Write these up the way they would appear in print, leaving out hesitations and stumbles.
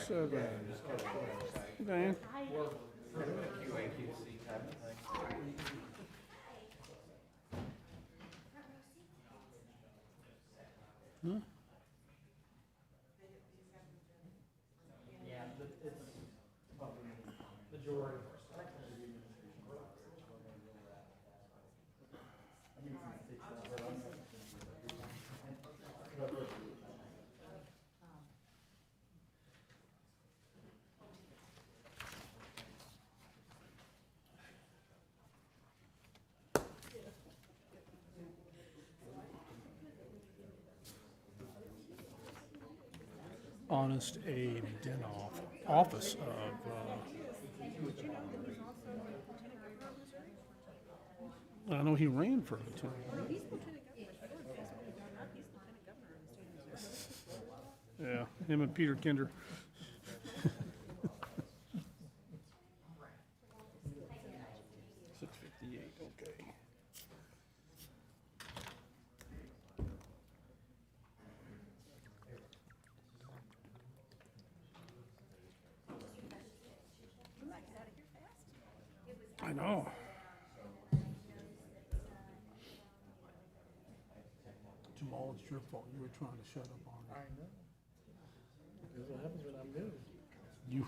7. Diane? QAQC type of thing. Huh? Yeah, it's majority. Honest Abe Dinoff, office of, I know he ran for lieutenant. He's lieutenant governor. If you go to Facebook and look him up, he's lieutenant governor in the state of Missouri. Yeah, him and Peter Kinder. 658, okay. I know. Jamal, it's your fault. You were trying to shut up on I know. That's what happens when I'm new. you.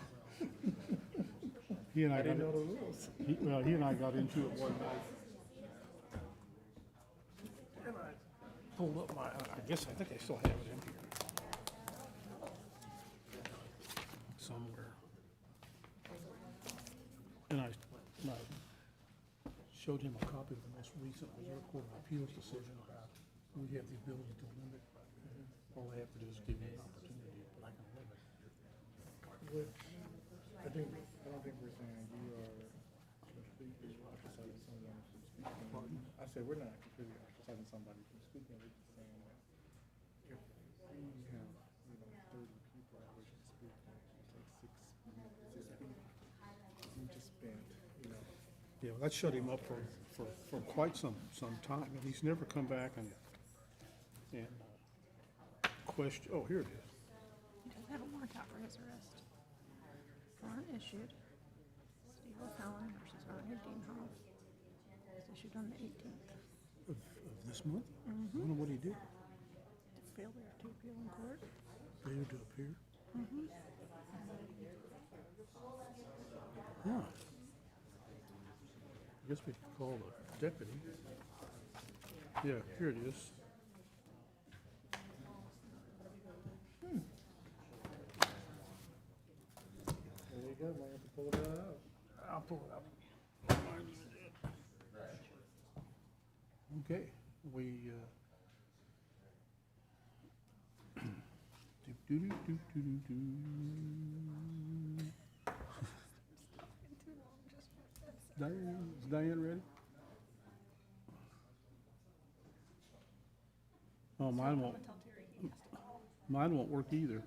He and I I didn't know got, the rules. he and I got into it one night. And I pulled up my, I think I still have it in here. Somewhere. And I showed him a copy of the most recent Missouri Court of Appeals decision about we have the ability to limit. All they have to do is give me an opportunity, but I can limit. Which, I don't think we're saying you are completely ostracizing someone from speaking. Pardon? I said we're not completely ostracizing somebody from speaking. We're just saying that if we have, 30 people that wish to speak, and it takes 6 minutes to speak, you just spent, Yeah, well, that shut him up for quite some time, and he's never come back and question, oh, here it is. He does have a warrant out for his arrest. Warrant issued. Steve O'Fallon versus Arnie Deanhoff. It's issued on the 18th. Of this month? I wonder what he did. Failure to appeal in court. Failure to appear? Huh. I guess we could call the deputy. Yeah, here it is. there you go, might have to pull it out. I'll pull it up. Okay, we, do-do-do-do-do-do. Diane, is Diane ready? Oh, mine won't work either.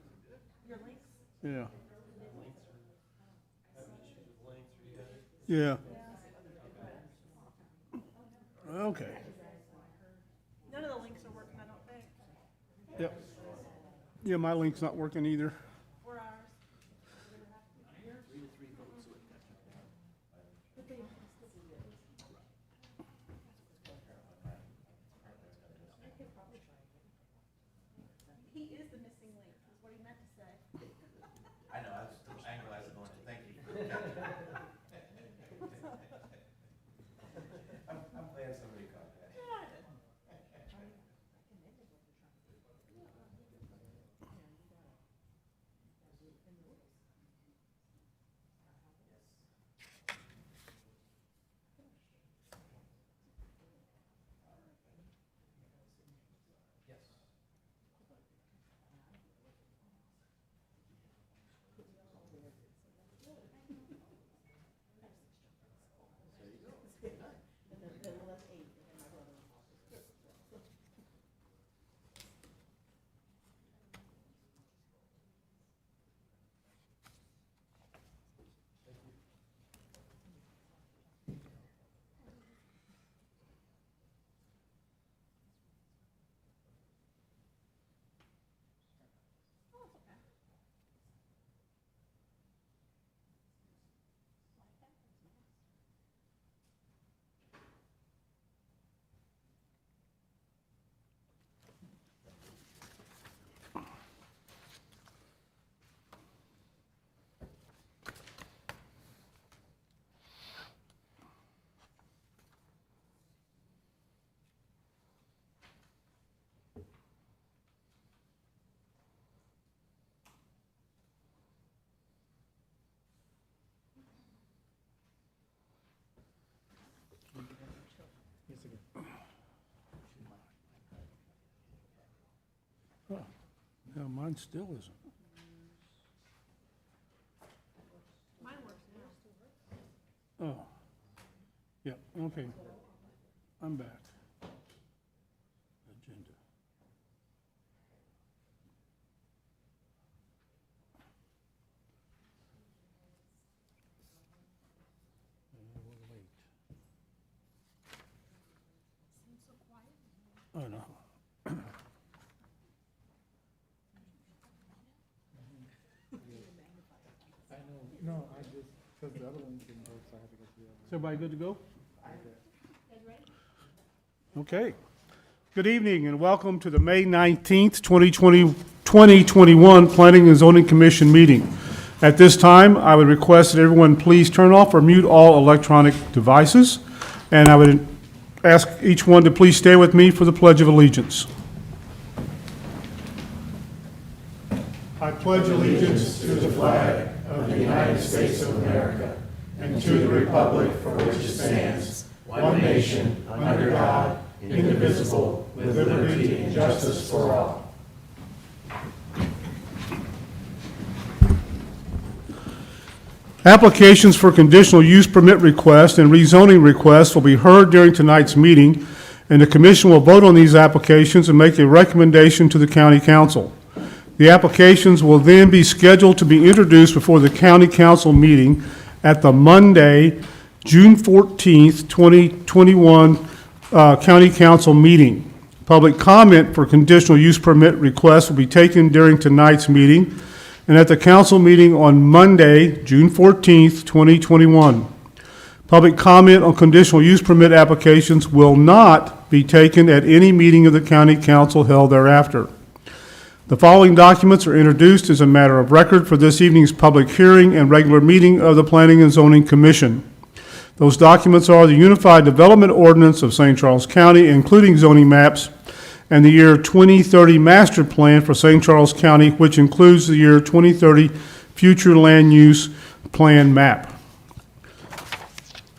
Your links? Yeah. Yeah. Okay. None of the links are working, I don't think. Yep. Yeah, my link's not working either. Or ours. He is the missing link, is what he meant to say. I know, I was still angle as going to thank you. I'm glad somebody caught that. Mine still isn't. Mine works now. Oh, yeah, okay. I'm back. Agenda. We're late. Oh, no. No, I just, because the other one didn't work, so I had to go to the other Is everybody good to go? one. Okay. Good evening and welcome to the May 19th, 2021 Planning and Zoning Commission meeting. At this time, I would request that everyone please turn off or mute all electronic devices. And I would ask each one to please stay with me for the Pledge of Allegiance. I pledge allegiance to the flag of the United States of America and to the republic for which it stands, one nation, under God, indivisible, with liberty and justice for all. Applications for conditional use permit requests and rezoning requests will be heard during tonight's meeting, and the commission will vote on these applications and make a recommendation to the county council. The applications will then be scheduled to be introduced before the county council meeting at the Monday, June 14th, 2021 county council meeting. Public comment for conditional use permit requests will be taken during tonight's meeting and at the council meeting on Monday, June 14th, 2021. Public comment on conditional use permit applications will not be taken at any meeting of the county council held thereafter. The following documents are introduced as a matter of record for this evening's public hearing and regular meeting of the Planning and Zoning Commission. Those documents are the Unified Development Ordinance of St. Charles County, including zoning maps, and the year 2030 Master Plan for St. Charles County, which includes the year 2030 Future Land Use Plan map.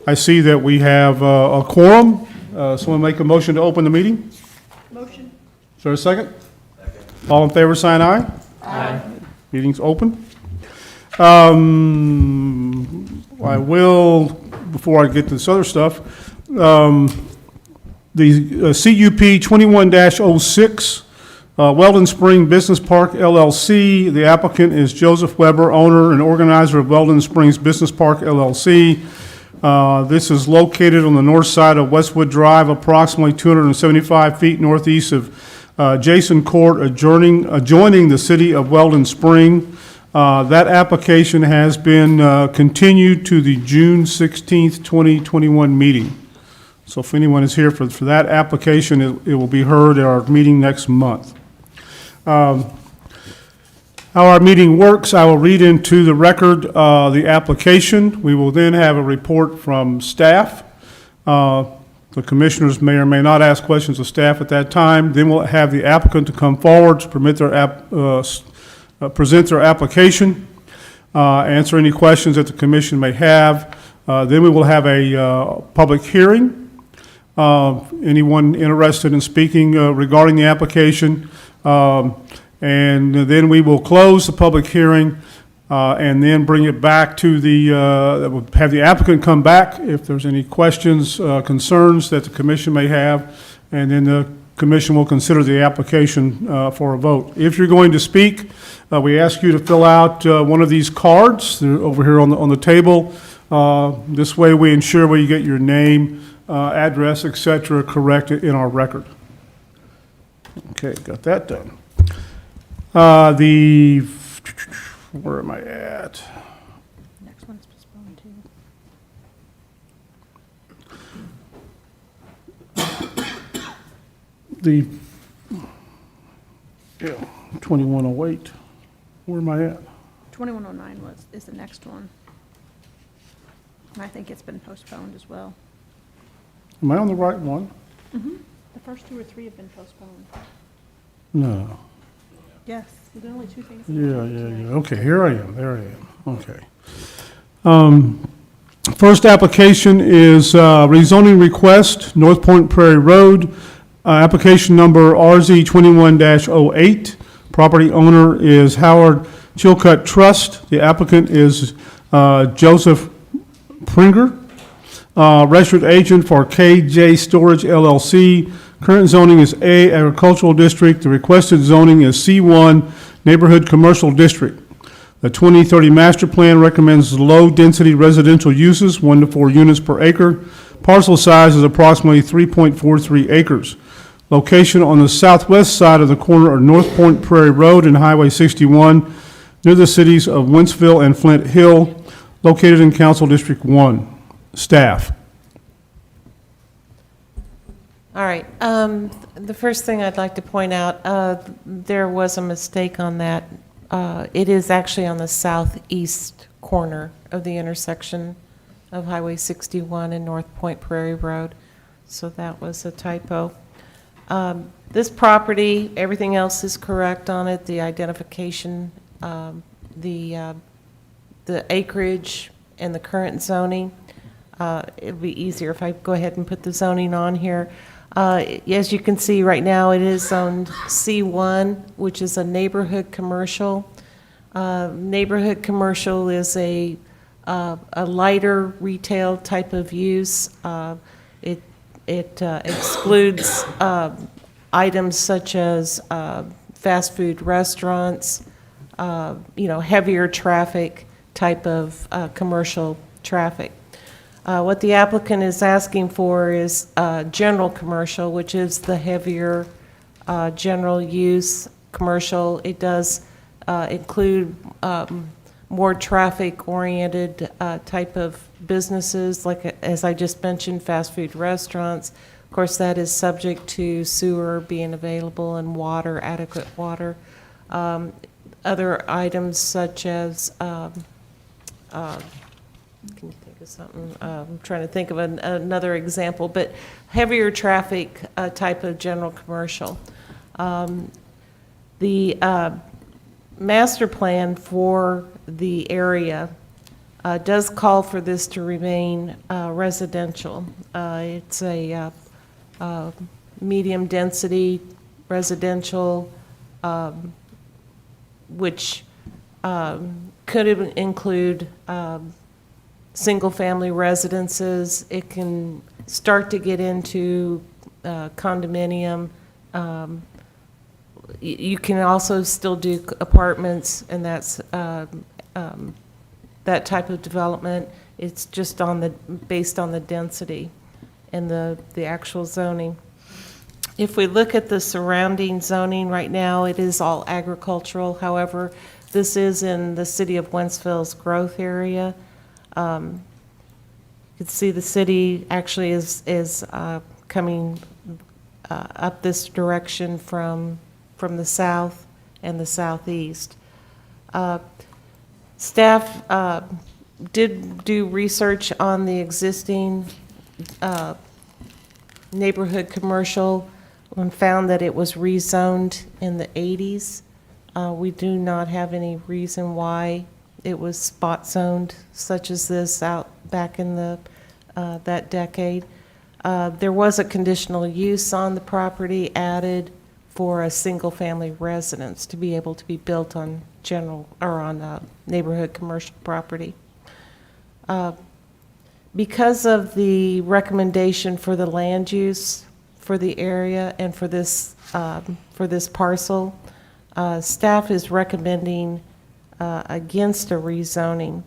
I see that we have a quorum. Someone make a motion to open the meeting? Motion. Is there a second? All in favor, sign aye. Aye. Meeting's open. I will, before I get to this other stuff, the CUP 21-06, Weldon Spring Business Park LLC. The applicant is Joseph Weber, owner and organizer of Weldon Springs Business Park LLC. This is located on the north side of Westwood Drive, approximately 275 feet northeast of Jason Court, adjoining the city of Weldon Spring. That application has been continued to the June 16th, 2021 meeting. So if anyone is here for that application, it will be heard at our meeting next month. How our meeting works, I will read into the record the application. We will then have a report from staff. The commissioners may or may not ask questions of staff at that time. Then we'll have the applicant to come forward to present their application, answer any questions that the commission may have. Then we will have a public hearing. Anyone interested in speaking regarding the application. And then we will close the public hearing and then bring it back to we'll have the applicant come back if there's any questions, concerns that the commission may have, and then the commission will consider the application for a vote. If you're going to speak, we ask you to fill out one of these cards. They're over here on the table. This way we ensure we get your name, address, etc. correct in our record. Okay, got that done. Where am I at? Next one's postponed too. 2108. Where am I at? 2109 is the next one. And I think it's been postponed as well. Am I on the right one? Mm-hmm. The first 2 or 3 have been postponed. No. Yes, there are only 2 things. Yeah. Okay, here I am. There I am. Okay. First application is rezoning request, North Point Prairie Road, application number RZ 21-08, Property owner is Howard Chilcutt Trust. The applicant is Joseph Pringer. Registered agent for KJ Storage LLC. Current zoning is A, Agricultural District. The requested zoning is C1, Neighborhood Commercial District. The 2030 Master Plan recommends low-density residential uses, 1 to 4 units per acre. Parcel size is approximately 3.43 acres. Location on the southwest side of the corner of North Point Prairie Road and Highway 61, near the cities of Wentzville and Flint Hill, located in Council District 1. Staff. All right. The first thing I'd like to point out, there was a mistake on that. It is actually on the southeast corner of the intersection of Highway 61 and North Point Prairie Road. So that was a typo. This property, everything else is correct on it. The identification, the acreage, and the current zoning. It'll be easier if I go ahead and put the zoning on here. As you can see right now, it is zoned C1, which is a neighborhood commercial. Neighborhood commercial is a lighter retail type of use. It excludes items such as fast food restaurants, heavier traffic type of commercial traffic. What the applicant is asking for is general commercial, which is the heavier general use commercial. It does include more traffic-oriented type of businesses, like, as I just mentioned, fast food restaurants. Of course, that is subject to sewer being available and water, adequate water. Other items such as, can you think of something? I'm trying to think of another example, but heavier traffic type of general commercial. The master plan for the area does call for this to remain residential. It's a medium density residential, which could include single-family residences. It can start to get into condominium. You can also still do apartments, and that's that type of development. It's just based on the density and the actual zoning. If we look at the surrounding zoning right now, it is all agricultural. However, this is in the city of Wentzville's growth area. You can see the city actually is coming up this direction from the south and the southeast. Staff did do research on the existing neighborhood commercial and found that it was rezoned in the 80s. We do not have any reason why it was spot zoned such as this out back in that decade. There was a conditional use on the property added for a single-family residence to be able to be built on neighborhood commercial property. Because of the recommendation for the land use for the area and for this parcel, staff is recommending against a rezoning.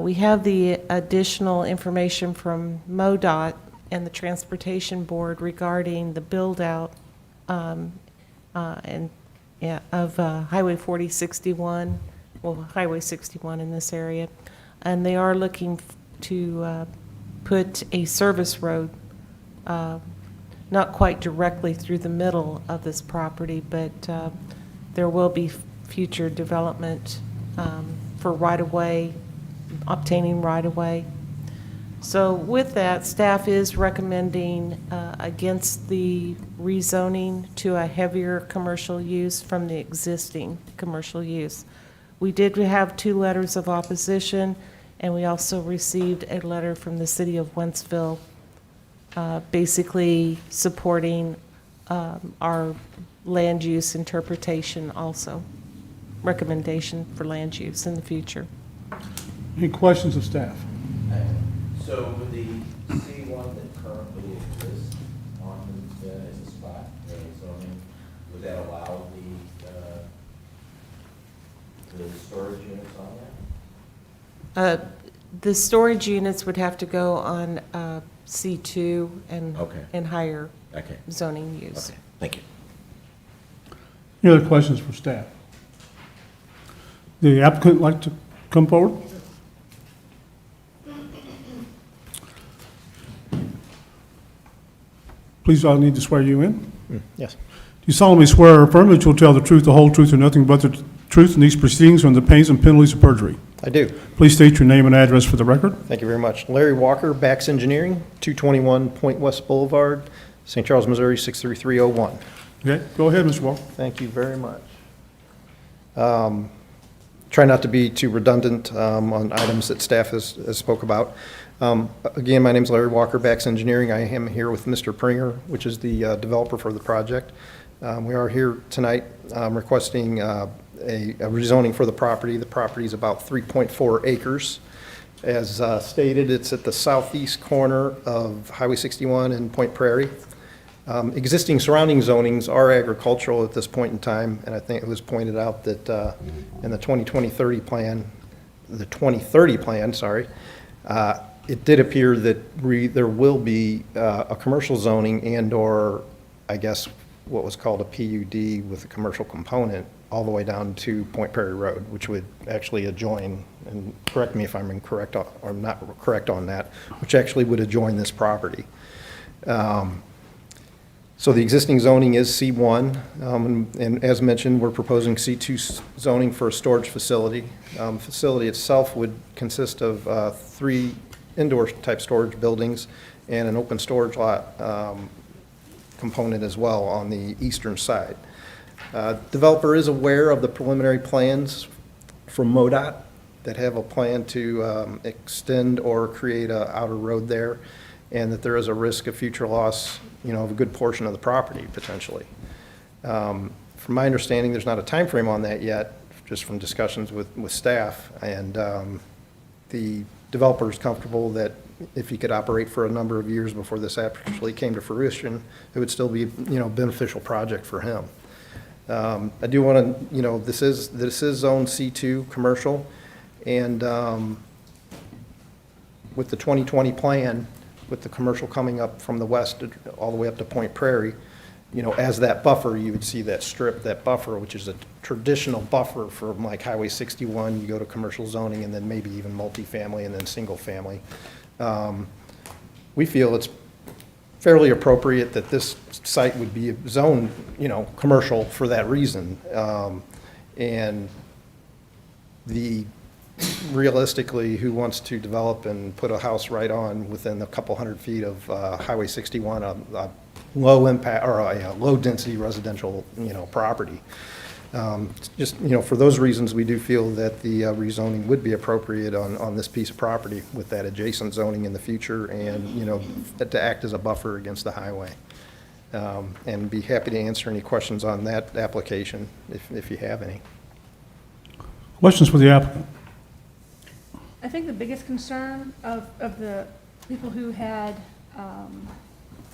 We have the additional information from MoDOT and the Transportation Board regarding the build-out of Highway 4061, well, Highway 61 in this area, and they are looking to put a service road, not quite directly through the middle of this property, but there will be future development for right-of-way, obtaining right-of-way. So with that, staff is recommending against the rezoning to a heavier commercial use from the existing commercial use. We did have 2 letters of opposition, and we also received a letter from the city of Wentzville basically supporting our land use interpretation also, recommendation for land use in the future. Any questions of staff? So with the C1 that currently exists on as a spot, zoning, would that allow the storage units on that? The storage units would have to go on C2 and, Okay. and higher Okay. zoning use. Okay, thank you. Any other questions for staff? The applicant like to come forward? Please, I'll need to swear you in. Yes, Do you solemnly swear or affirm that you'll tell the truth, the whole truth, and nothing but the truth in these proceedings from the pains and penalties of perjury? I do. Please state your name and address for the record. Thank you very much. Larry Walker, Bax Engineering, 221 Point West Boulevard, St. Charles, Missouri, 63301. Okay, go ahead, Mr. Walker. Thank you very much. Try not to be too redundant on items that staff has spoke about. Again, my name is Larry Walker, Bax Engineering. I am here with Mr. Prairie, which is the developer for the project. We are here tonight requesting a rezoning for the property. The property is about 3.4 acres. As stated, it's at the southeast corner of Highway 61 and Point Prairie. Existing surrounding zonings are agricultural at this point in time, and I think it was pointed out that in the 2030 plan, it did appear that there will be a commercial zoning and/or, I guess, what was called a PUD with a commercial component all the way down to Point Prairie Road, which would actually adjoin, and correct me if I'm incorrect or not correct on that, which actually would adjoin this property. So the existing zoning is C1, and as mentioned, we're proposing C2 zoning for a storage facility. Facility itself would consist of 3 indoor-type storage buildings and an open storage lot component as well on the eastern side. Developer is aware of the preliminary plans from MoDOT that have a plan to extend or create an outer road there, and that there is a risk of future loss, of a good portion of the property potentially. From my understanding, there's not a time frame on that yet, just from discussions with staff, and the developer is comfortable that if he could operate for a number of years before this actually came to fruition, it would still be, a beneficial project for him. I do want to, this is zone C2 commercial, and with the 2020 plan, with the commercial coming up from the west all the way up to Point Prairie, as that buffer, you would see that strip, that buffer, which is a traditional buffer from like Highway 61, you go to commercial zoning and then maybe even multifamily and then single family. We feel it's fairly appropriate that this site would be zoned, commercial for that reason. And realistically, who wants to develop and put a house right on within a couple hundred feet of Highway 61, a low impact or a low density residential, property? Just, for those reasons, we do feel that the rezoning would be appropriate on this piece of property with that adjacent zoning in the future and, to act as a buffer against the highway. And be happy to answer any questions on that application if you have any. Questions for the applicant? I think the biggest concern of the people who had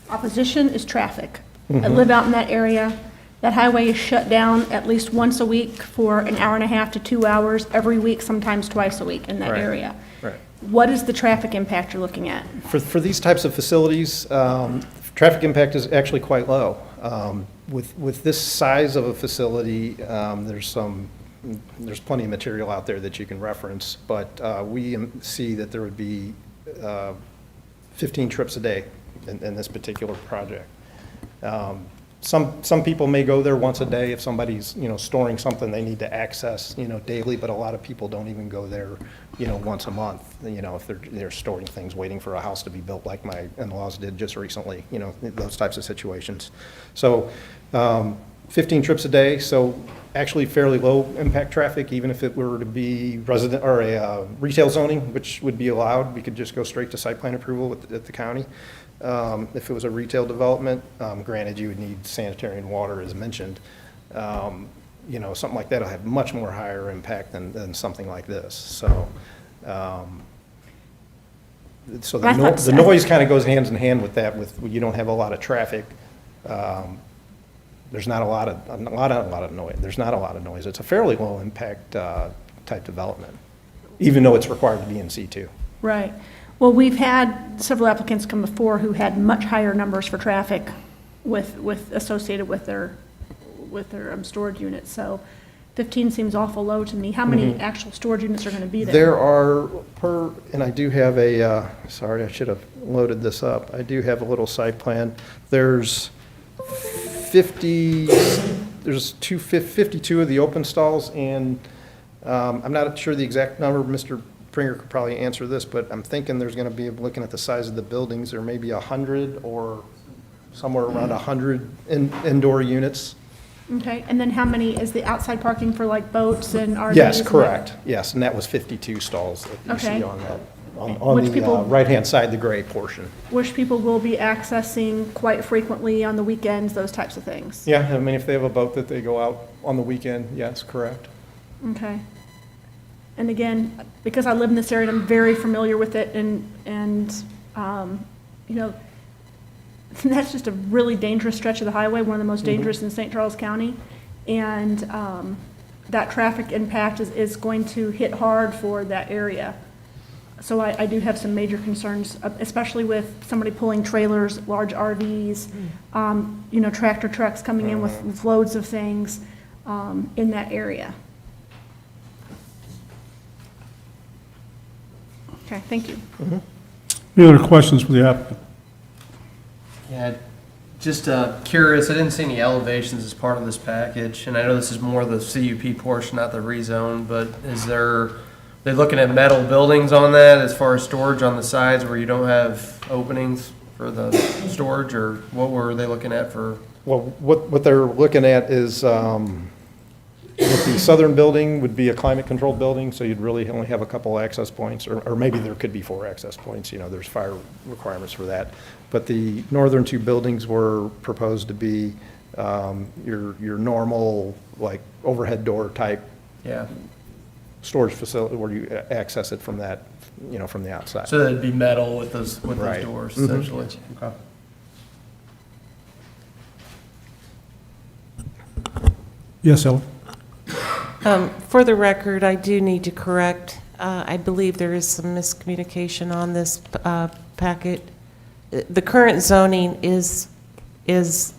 opposition is traffic. I live out in that area. That highway is shut down at least once a week for an hour and a half to 2 hours every week, sometimes twice a week in that Right. area. Right. What is the traffic impact you're looking at? For these types of facilities, traffic impact is actually quite low. With this size of a facility, there's plenty of material out there that you can reference, but we see that there would be 15 trips a day in this particular project. Some people may go there once a day if somebody's, storing something they need to access, daily, but a lot of people don't even go there, once a month, if they're storing things, waiting for a house to be built like my in-laws did just recently, those types of situations. So 15 trips a day, so actually fairly low impact traffic, even if it were to be resident or a retail zoning, which would be allowed. We could just go straight to site plan approval at the county. If it was a retail development, granted, you would need sanitary and water, as mentioned. You know, something like that will have much more higher impact than something like this. So, But I thought- the noise kind of goes hand in hand with that, with, you don't have a lot of traffic. There's not a lot of noise. There's not a lot of noise. It's a fairly low impact type development, even though it's required to be in C2. Right. Well, we've had several applicants come before who had much higher numbers for traffic associated with their storage units. So 15 seems awful low to me. How many actual storage units are going to be there? There are and I do have sorry, I should have loaded this up. I do have a little site plan. There's 52 of the open stalls, and I'm not sure the exact number. Mr. Pringer could probably answer this, but I'm thinking there's going to be, looking at the size of the buildings, there may be 100 or somewhere around 100 indoor units. Okay, and then how many is the outside parking for like boats and RVs? Yes, and correct. Yes, and that was 52 stalls that you Okay. see on that, on Which the people- right-hand side, the gray portion. Which people will be accessing quite frequently on the weekends, those types of things? Yeah, I mean, if they have a boat that they go out on the weekend, yes, correct. Okay. And again, because I live in this area, and I'm very familiar with it, and you know, that's just a really dangerous stretch of the highway, one of the most dangerous in St. Charles County. And that traffic impact is going to hit hard for that area. So I do have some major concerns, especially with somebody pulling trailers, large RVs, you know, tractor trucks coming in with loads of things in that area. Okay, thank you. Any other questions for the applicant? Yeah, just curious, I didn't see any elevations as part of this package, and I know this is more the CUP portion, not the rezone, but they're looking at metal buildings on that as far as storage on the sides where you don't have openings for the storage, or what were they looking at for? Well, what they're looking at is, with the southern building would be a climate-controlled building, so you'd really only have a couple access points, or maybe there could be 4 access points, you know, there's fire requirements for that. But the northern 2 buildings were proposed to be your normal, like, overhead door type Yeah, storage facility where you access it from that, you know, from the outside. so that'd be metal with those Right. doors, Mhm. essentially. Okay. Yes, Ellen? For the record, I do need to correct, I believe there is some miscommunication on this packet. The current zoning is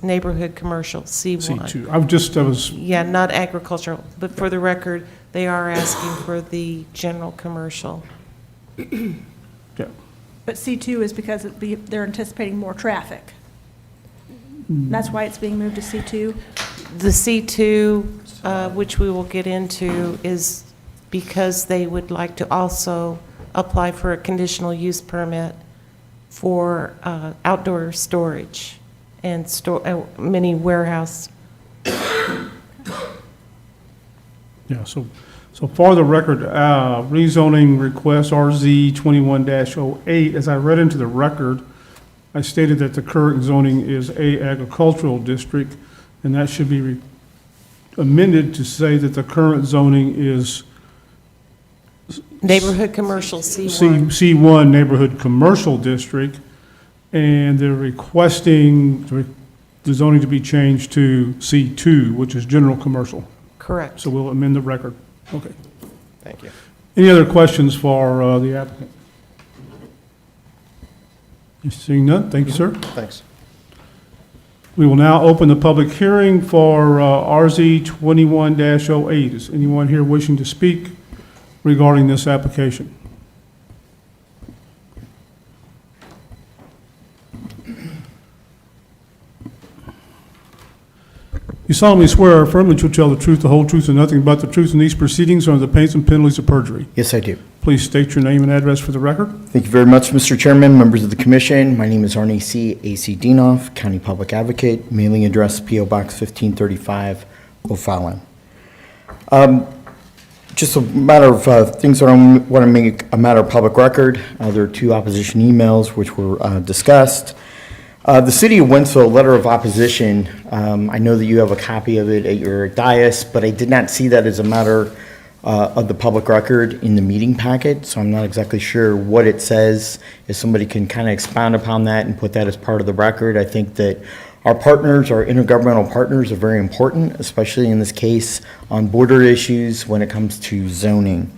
neighborhood commercial, C1. C2. I was, Yeah, not agricultural, but for the record, they are asking for the general commercial. yeah. But C2 is because they're anticipating more traffic. That's why it's being moved to C2? The C2, which we will get into, is because they would like to also apply for a conditional use permit for outdoor storage and mini warehouse. Yeah, so for the record, rezoning request RZ 21-08, as I read into the record, I stated that the current zoning is a agricultural district, and that should be amended to say that the current zoning is Neighborhood commercial, C1. C1 Neighborhood Commercial District, and they're requesting the zoning to be changed to C2, which is General Commercial. Correct. So we'll amend the record. Okay. Thank you. Any other questions for the applicant? Seeing none, thank you, sir. Thanks. We will now open the public hearing for RZ 21-08. Is anyone here wishing to speak regarding this application? You solemnly swear or affirm that you'll tell the truth, the whole truth, and nothing but the truth in these proceedings under the pains and penalties of perjury. Yes, I do. Please state your name and address for the record. Thank you very much, Mr. Chairman, members of the commission. My name is Arnie C. A.C. Dienoff, County Public Advocate, mailing address P.O. Box 1535, O'Fallon. Just a matter of things that I want to make a matter of public record. There are 2 opposition emails which were discussed. The City of Wentzville letter of opposition, I know that you have a copy of it at your dais, but I did not see that as a matter of the public record in the meeting packet, so I'm not exactly sure what it says. If somebody can kind of expound upon that and put that as part of the record, I think that our partners, our intergovernmental partners, are very important, especially in this case on border issues when it comes to zoning.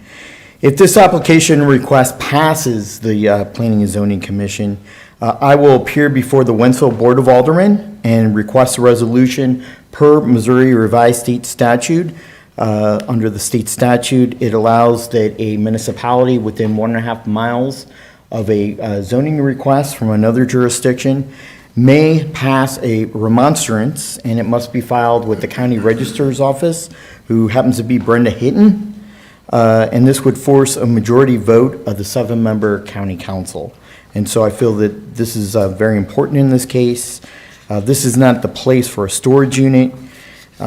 If this application request passes the Planning and Zoning Commission, I will appear before the Wentzville Board of Aldermen and request a resolution per Missouri Revised State Statute. Under the state statute, it allows that a municipality within 1.5 miles of a zoning request from another jurisdiction may pass a remonstrance, and it must be filed with the county registrar's office, who happens to be Brenda Hitton. And this would force a majority vote of the 7-member county council. And so I feel that this is very important in this case. This is not the place for a storage unit.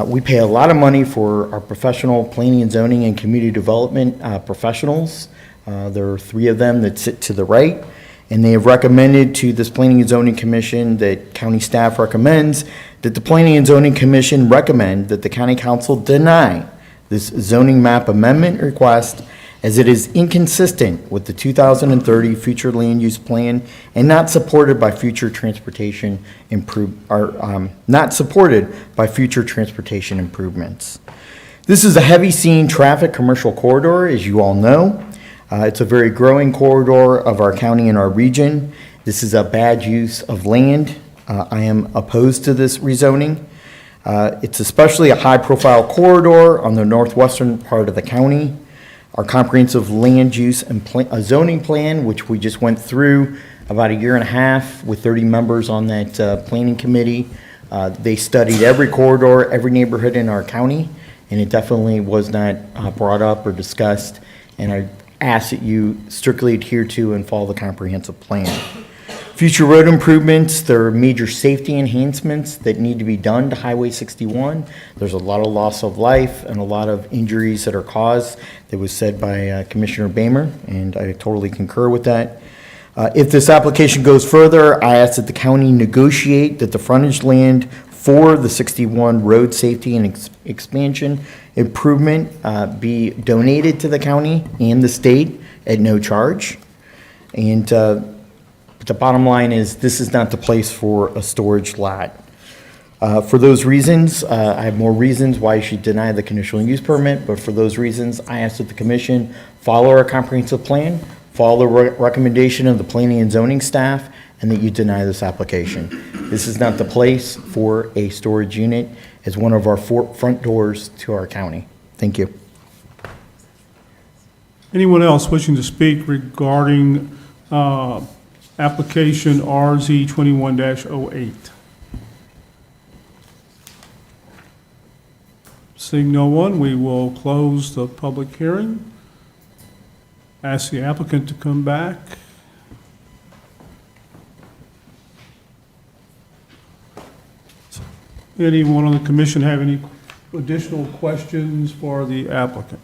We pay a lot of money for our professional planning and zoning and community development professionals. There are 3 of them that sit to the right, and they have recommended to this Planning and Zoning Commission that county staff recommends that the Planning and Zoning Commission recommend that the county council deny this zoning map amendment request, as it is inconsistent with the 2030 future land use plan and not supported by future transportation not supported by future transportation improvements. This is a heavy seen traffic commercial corridor, as you all know. It's a very growing corridor of our county and our region. This is a bad use of land. I am opposed to this rezoning. It's especially a high-profile corridor on the northwestern part of the county. Our comprehensive land use and zoning plan, which we just went through about 1.5 years with 30 members on that planning committee. They studied every corridor, every neighborhood in our county, and it definitely was not brought up or discussed. And I ask that you strictly adhere to and follow the comprehensive plan. Future road improvements, there are major safety enhancements that need to be done to Highway 61. There's a lot of loss of life and a lot of injuries that are caused. That was said by Commissioner Bamer, and I totally concur with that. If this application goes further, I ask that the county negotiate that the frontage land for the 61 road safety and expansion improvement be donated to the county and the state at no charge. And the bottom line is, this is not the place for a storage lot. For those reasons, I have more reasons why you should deny the conditional use permit, but for those reasons, I ask that the commission follow our comprehensive plan, follow the recommendation of the planning and zoning staff, and that you deny this application. This is not the place for a storage unit. It's one of our 4 front doors to our county. Thank you. Anyone else wishing to speak regarding application RZ 21-08? Seeing no one, we will close the public hearing. Ask the applicant to come back. Anyone on the commission have any additional questions for the applicant?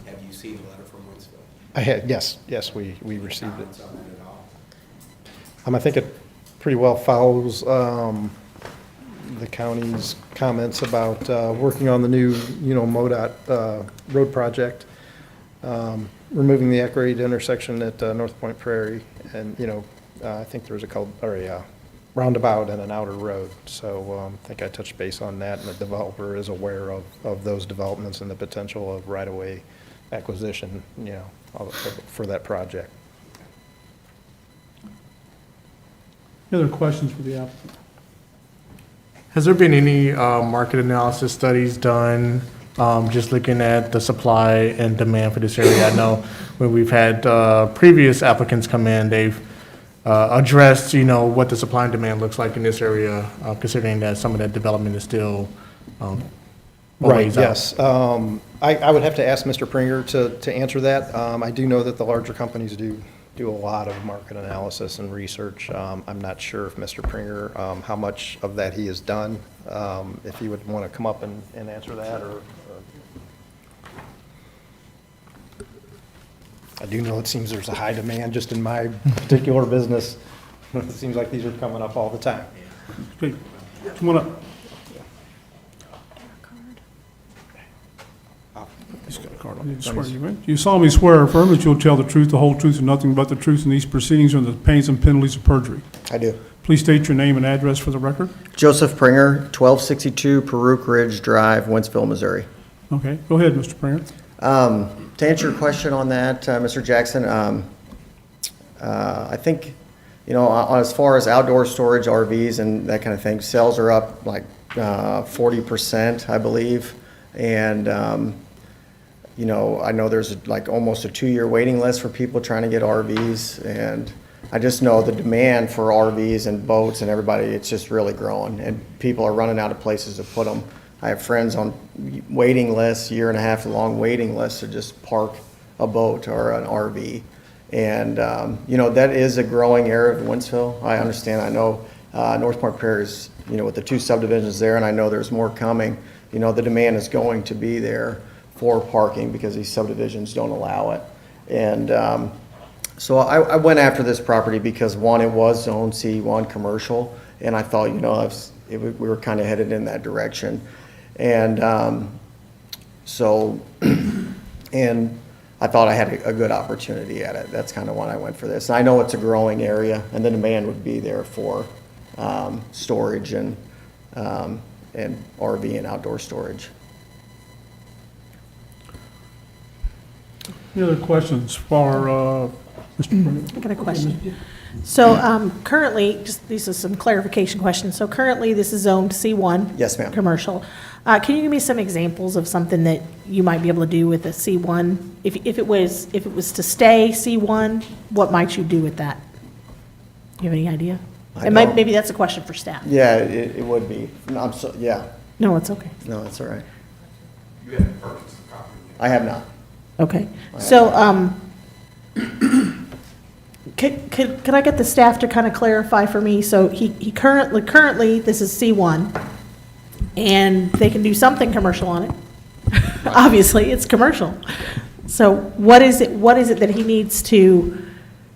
Have you seen the letter from Wentzville? I had, yes, we received it. Comments on that at all? I think it pretty well follows the county's comments about working on the new, MoDOT road project, removing the at-grade intersection at North Point Prairie, and, I think there was a roundabout and an outer road. So I think I touched base on that, and the developer is aware of those developments and the potential of right-of-way acquisition, for that project. Any other questions for the applicant? Has there been any market analysis studies done, just looking at the supply and demand for this area? I know when we've had previous applicants come in, they've addressed, what the supply and demand looks like in this area, considering that some of that development is still a Right, ways out. yes. I would have to ask Mr. Pringer to answer that. I do know that the larger companies do a lot of market analysis and research. I'm not sure if Mr. Pringer, how much of that he has done, if he would want to come up and answer that, or I do know it seems there's a high demand just in my particular business It seems like these are coming up all the time. Okay, come on up. He's got a card on. You swear you in. You solemnly swear or affirm that you'll tell the truth, the whole truth, and nothing but the truth in these proceedings under the pains and penalties of perjury. I do. Please state your name and address for the record. Joseph Pringer, 1262 Peruke Ridge Drive, Wentzville, Missouri. Okay, go ahead, Mr. Pringer. To answer your question on that, Mr. Jackson, I think, as far as outdoor storage, RVs and that kind of thing, sales are up like 40%, I believe. And, I know there's like almost a 2-year waiting list for people trying to get RVs. And I just know the demand for RVs and boats and everybody, it's just really growing. And people are running out of places to put them. I have friends on waiting lists, 1.5 year long waiting lists to just park a boat or an RV. And, that is a growing area of Wentzville. I understand. I know North Point Prairie is, with the 2 subdivisions there, and I know there's more coming. The demand is going to be there for parking because these subdivisions don't allow it. And so I went after this property because, one, it was Zone C1 commercial, and I thought, we were kind of headed in that direction. And and I thought I had a good opportunity at it. That's kind of why I went for this. And I know it's a growing area, and the demand would be there for storage and RV and outdoor storage. Any other questions for Mr. Pringer? I got a question. So currently, these are some clarification questions. So currently, this is zoned C1? Yes, ma'am. Commercial. Can you give me some examples of something that you might be able to do with a C1? If it was to stay C1, what might you do with that? Do you have any idea? Maybe that's a question for staff. Yeah, it would be. Yeah. No, it's okay. No, that's all right. You haven't purchased the property yet. I have not. Okay. So could I get the staff to kind of clarify for me? So he currently, this is C1, and they can do something commercial on it. Obviously, it's commercial. So what is it that he needs to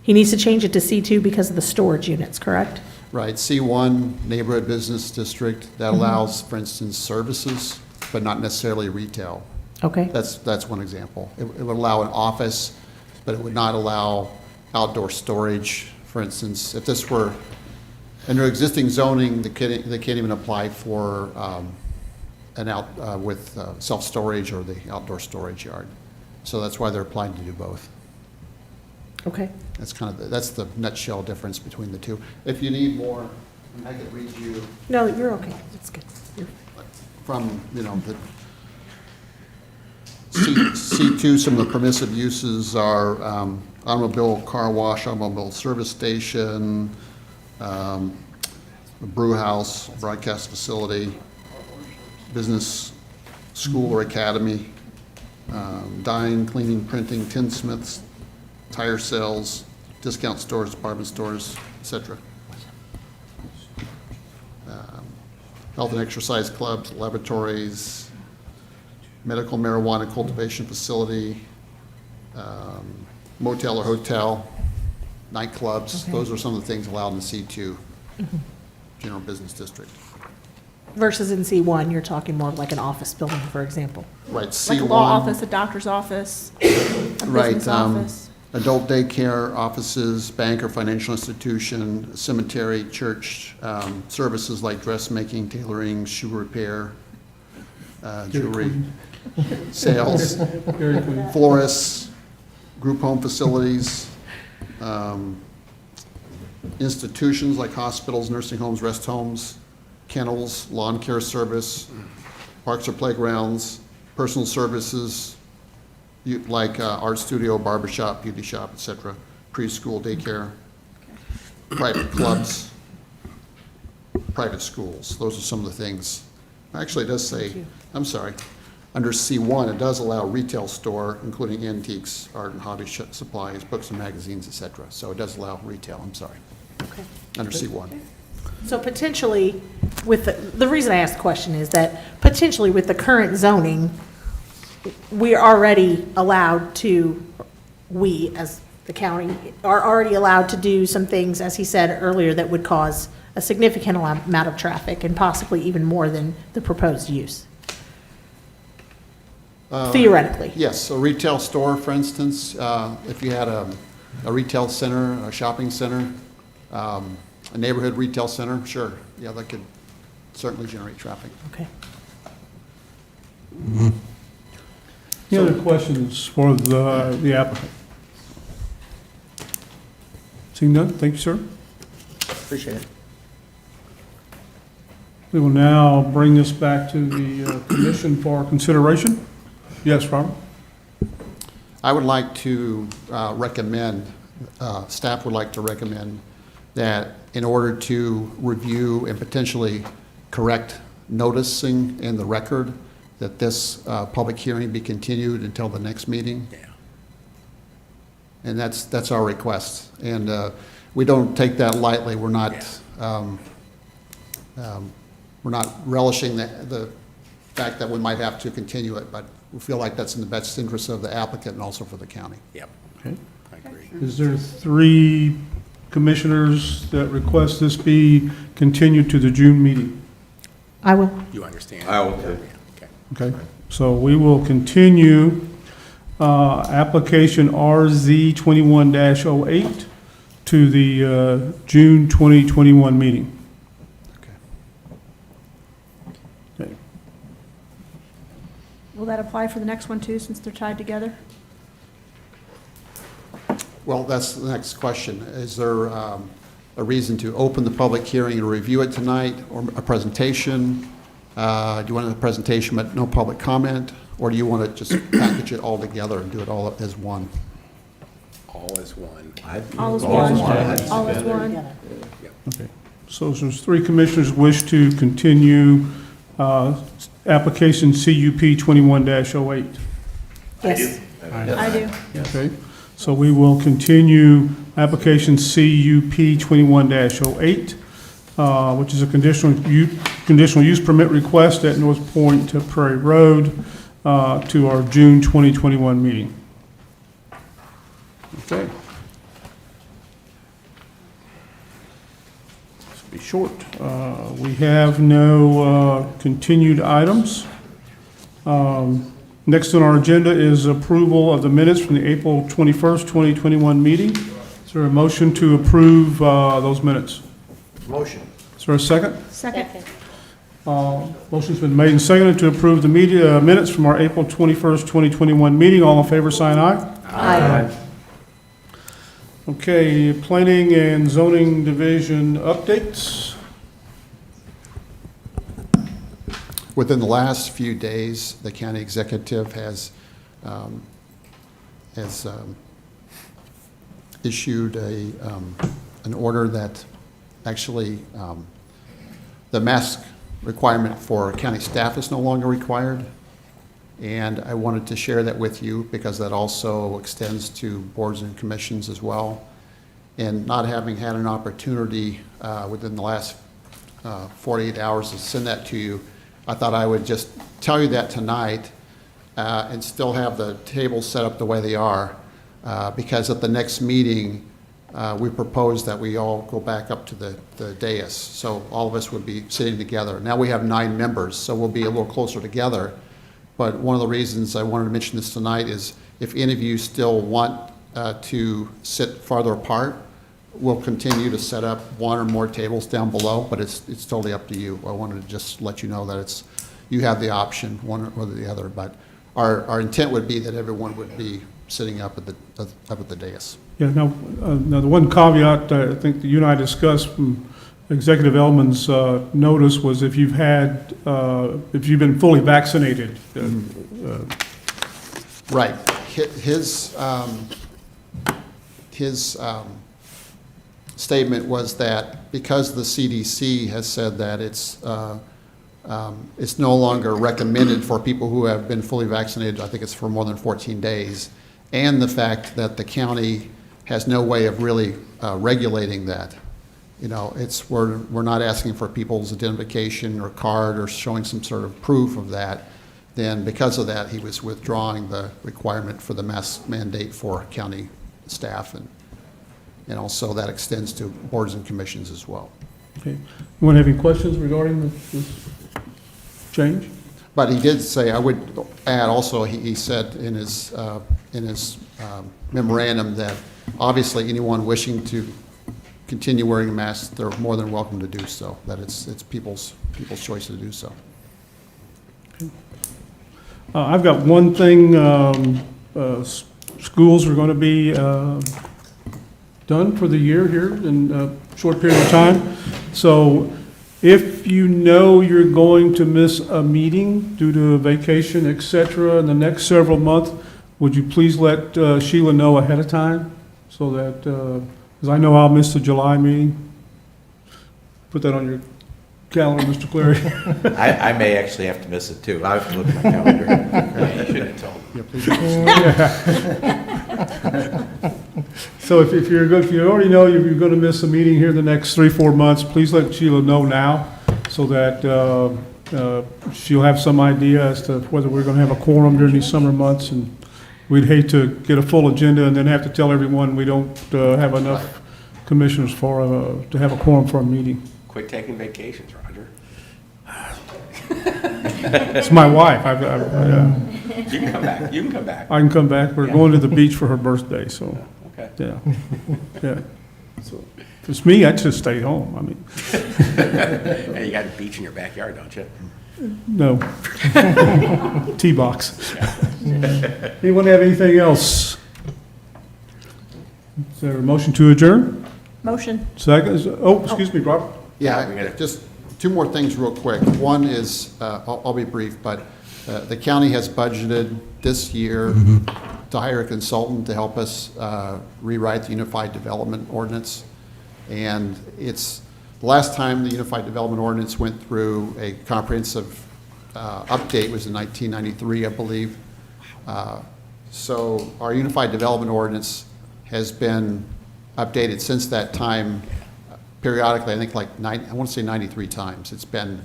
change it to C2 because of the storage units, correct? Right, C1 Neighborhood Business District, that allows, for instance, services, but not necessarily retail. Okay. That's one example. It would allow an office, but it would not allow outdoor storage. For instance, if this were under existing zoning, they can't even apply for with self-storage or the outdoor storage yard. So that's why they're applying to do both. Okay. That's the nutshell difference between the two. If you need more, I could read you No, you're okay. It's good. from, the C2, some of the permissive uses are automobile car wash, automobile service station, brew house, broadcast facility, business school or academy, dyeing, cleaning, printing, tinsmiths, tire sales, discount stores, department stores, etc. Health and exercise clubs, laboratories, medical marijuana cultivation facility, motel or hotel, nightclubs. Okay. Those are some of the things allowed in the C2 general business district. Versus in C1, you're talking more of like an office building, for example. Right, Like C1. a law office, a doctor's office, a Right, business office. adult daycare, offices, bank or financial institution, cemetery, church, services like dressmaking, tailoring, shoe repair, jewelry, sales, florists, group home facilities, institutions like hospitals, nursing homes, rest homes, kennels, lawn care service, parks or playgrounds, personal services, like art studio, barber shop, beauty shop, etc., preschool, daycare, private clubs, private schools. Those are some of the things. Actually, it does say, I'm sorry, under C1, it does allow retail store, including antiques, art and hobby supplies, books and magazines, etc. So it does allow retail, I'm sorry, Okay. under C1. So potentially, with the reason I asked the question is that potentially with the current zoning, we're already allowed to, we as the county are already allowed to do some things, as he said earlier, that would cause a significant amount of traffic and possibly even more than the proposed use. Theoretically. Yes, a retail store, for instance, if you had a retail center, a shopping center, a neighborhood retail center, sure, yeah, that could certainly generate traffic. Okay. Any other questions for the applicant? Seeing none, thank you, sir. Appreciate it. We will now bring this back to the commission for consideration. Yes, Robert? I would like to recommend, staff would like to recommend that in order to review and potentially correct noticing in the record, that this public hearing be continued until the next meeting. Yeah. And that's our request. And we don't take that lightly. We're not relishing the fact that we might have to continue it, but we feel like that's in the best interest of the applicant and also for the county. Yep, Okay. I agree. Is there 3 commissioners that request this be continued to the June meeting? I will. You understand? I will too. Okay. Okay, so we will continue application RZ 21-08 to the June 2021 meeting. Okay. Will that apply for the next one too, since they're tied together? Well, that's the next question. Is there a reason to open the public hearing and review it tonight, or a presentation? Do you want a presentation but no public comment? Or do you want to just package it all together and do it all as one? All as one. All is one. All is one. Okay, so there's 3 commissioners wish to continue application CUP 21-08. Yes. I do. Okay, so we will continue application CUP 21-08, which is a conditional use permit request at North Point to Prairie Road, to our June 2021 meeting. Okay. This will be short. We have no continued items. Next on our agenda is approval of the minutes from the April 21st, 2021 meeting. Is there a motion to approve those minutes? Motion. Is there a second? Second. Motion's been made and seconded to approve the minutes from our April 21st, 2021 meeting. All in favor, sign aye. Aye. Okay, planning and zoning division updates. Within the last few days, the county executive has issued an order that actually the mask requirement for county staff is no longer required. And I wanted to share that with you because that also extends to boards and commissions as well. And not having had an opportunity within the last 48 hours to send that to you, I thought I would just tell you that tonight and still have the tables set up the way they are because at the next meeting, we proposed that we all go back up to the dais. So all of us would be sitting together. Now we have 9 members, so we'll be a little closer together. But one of the reasons I wanted to mention this tonight is if any of you still want to sit farther apart, we'll continue to set up 1 or more tables down below, but it's totally up to you. I wanted to just let you know that you have the option, one or the other. But our intent would be that everyone would be sitting up at the dais. Yeah, now the one caveat I think that you and I discussed from Executive Elman's notice was if you've been fully vaccinated. Right. His statement was that because the CDC has said that it's no longer recommended for people who have been fully vaccinated, I think it's for more than 14 days, and the fact that the county has no way of really regulating that. You know, we're not asking for people's identification or card or showing some sort of proof of that. Then because of that, he was withdrawing the requirement for the mask mandate for county staff, and also that extends to boards and commissions as well. Okay. Anyone have any questions regarding this change? But he did say, I would add also, he said in his memorandum that obviously anyone wishing to continue wearing a mask, they're more than welcome to do so, that it's people's choice to do so. I've got one thing, schools are going to be done for the year here in a short period of time. So if you know you're going to miss a meeting due to a vacation, et cetera, in the next several months, would you please let Sheila know ahead of time? So that, because I know I'll miss the July meeting. Put that on your calendar, Mr. Clary. I may actually have to miss it too. I have to look at my calendar. Yeah, you should have told me. So if you already know you're going to miss a meeting here the next 3-4 months, please let Sheila know now so that she'll have some idea as to whether we're going to have a quorum during these summer months. And we'd hate to get a full agenda and then have to tell everyone we don't have enough commissioners to have a quorum for a meeting. Quit taking vacations, Roger. It's my wife. You can come back. You can come back. I can come back. We're going to the beach for her birthday, so, Okay. yeah. Yeah. So if it's me, I'd just stay home. I mean, Hey, you got a beach in your backyard, don't you? no. Tee box. Anyone have anything else? Is there a motion to adjourn? Motion. Second, excuse me, Robert. Yeah, just two more things real quick. One is, I'll be brief, but the county has budgeted this year to hire a consultant to help us rewrite the Unified Development Ordinance. And it's, the last time the Unified Development Ordinance went through a comprehensive update was in 1993, I believe. So our Unified Development Ordinance has been updated since that time periodically, I think like I want to say 93 times. It's been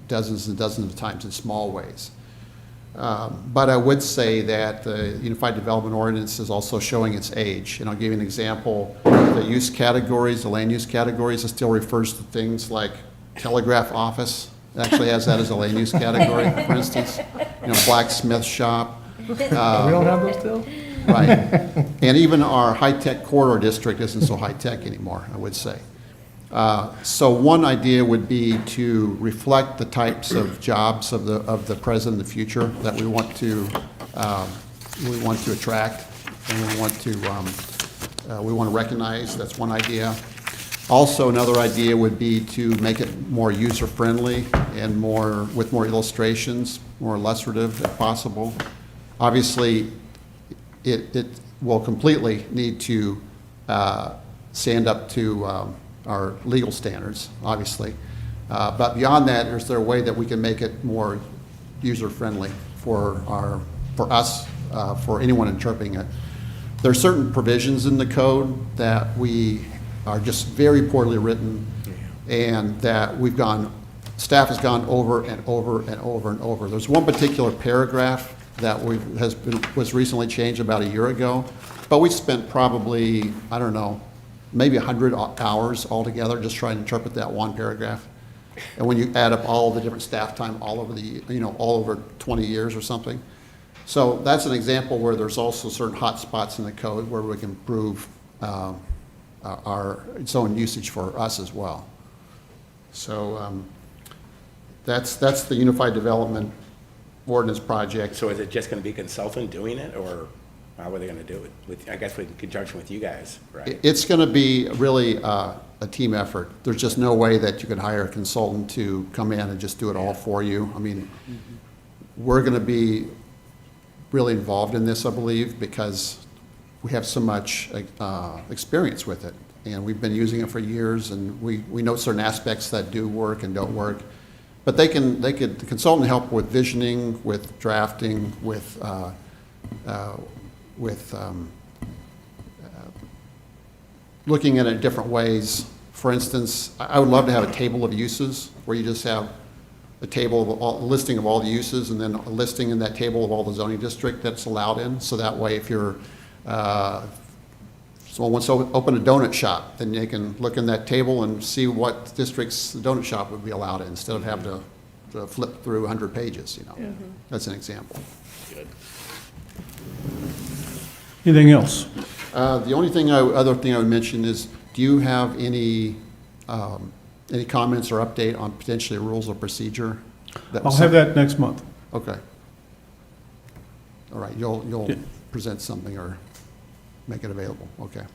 dozens and dozens of times in small ways. But I would say that the Unified Development Ordinance is also showing its age. And I'll give you an example. The use categories, the land use categories, it still refers to things like telegraph office. It actually has that as a land use category, for instance. You know, blacksmith shop. We don't have those still? Right. And even our high-tech corridor district isn't so high-tech anymore, I would say. So one idea would be to reflect the types of jobs of the present and the future that we want to attract and we want to recognize. That's one idea. Also, another idea would be to make it more user-friendly and with more illustrations, more illustrative if possible. Obviously, it will completely need to stand up to our legal standards, obviously. But beyond that, is there a way that we can make it more user-friendly for us, for anyone interpreting it? There are certain provisions in the code that we are just very poorly written, and that staff has gone over and over and over and over. There's one particular paragraph that was recently changed about a year ago, but we spent probably, I don't know, maybe 100 hours altogether just trying to interpret that one paragraph. And when you add up all the different staff time all over 20 years or something. So that's an example where there's also certain hot spots in the code where we can improve its own usage for us as well. So that's the Unified Development Ordinance project. So is it just going to be a consultant doing it, or how are they going to do it? I guess in conjunction with you guys, right? It's going to be really a team effort. There's just no way that you could hire a consultant to come in and just do it all for you. I mean, we're going to be really involved in this, I believe, because we have so much experience with it, and we've been using it for years, and we know certain aspects that do work and don't work. But the consultant help with visioning, with drafting, with looking at it in different ways. For instance, I would love to have a table of uses where you just have a table of a listing of all the uses, and then a listing in that table of all the zoning district that's allowed in. So that way, if you're someone wants to open a donut shop, then they can look in that table and see what districts the donut shop would be allowed in, instead of having to flip through 100 pages, you know. That's an example. Anything else? The only thing, other thing I would mention is, do you have any comments or update on potentially rules of procedure? I'll have that next month. Okay. All right, you'll Yeah. present something or make it available, okay.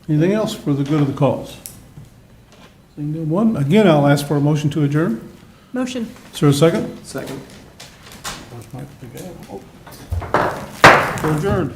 Anything else for the good of the cause? Seeing no one, again, I'll ask for a motion to adjourn. Motion. Is there a second? Second. We're adjourned.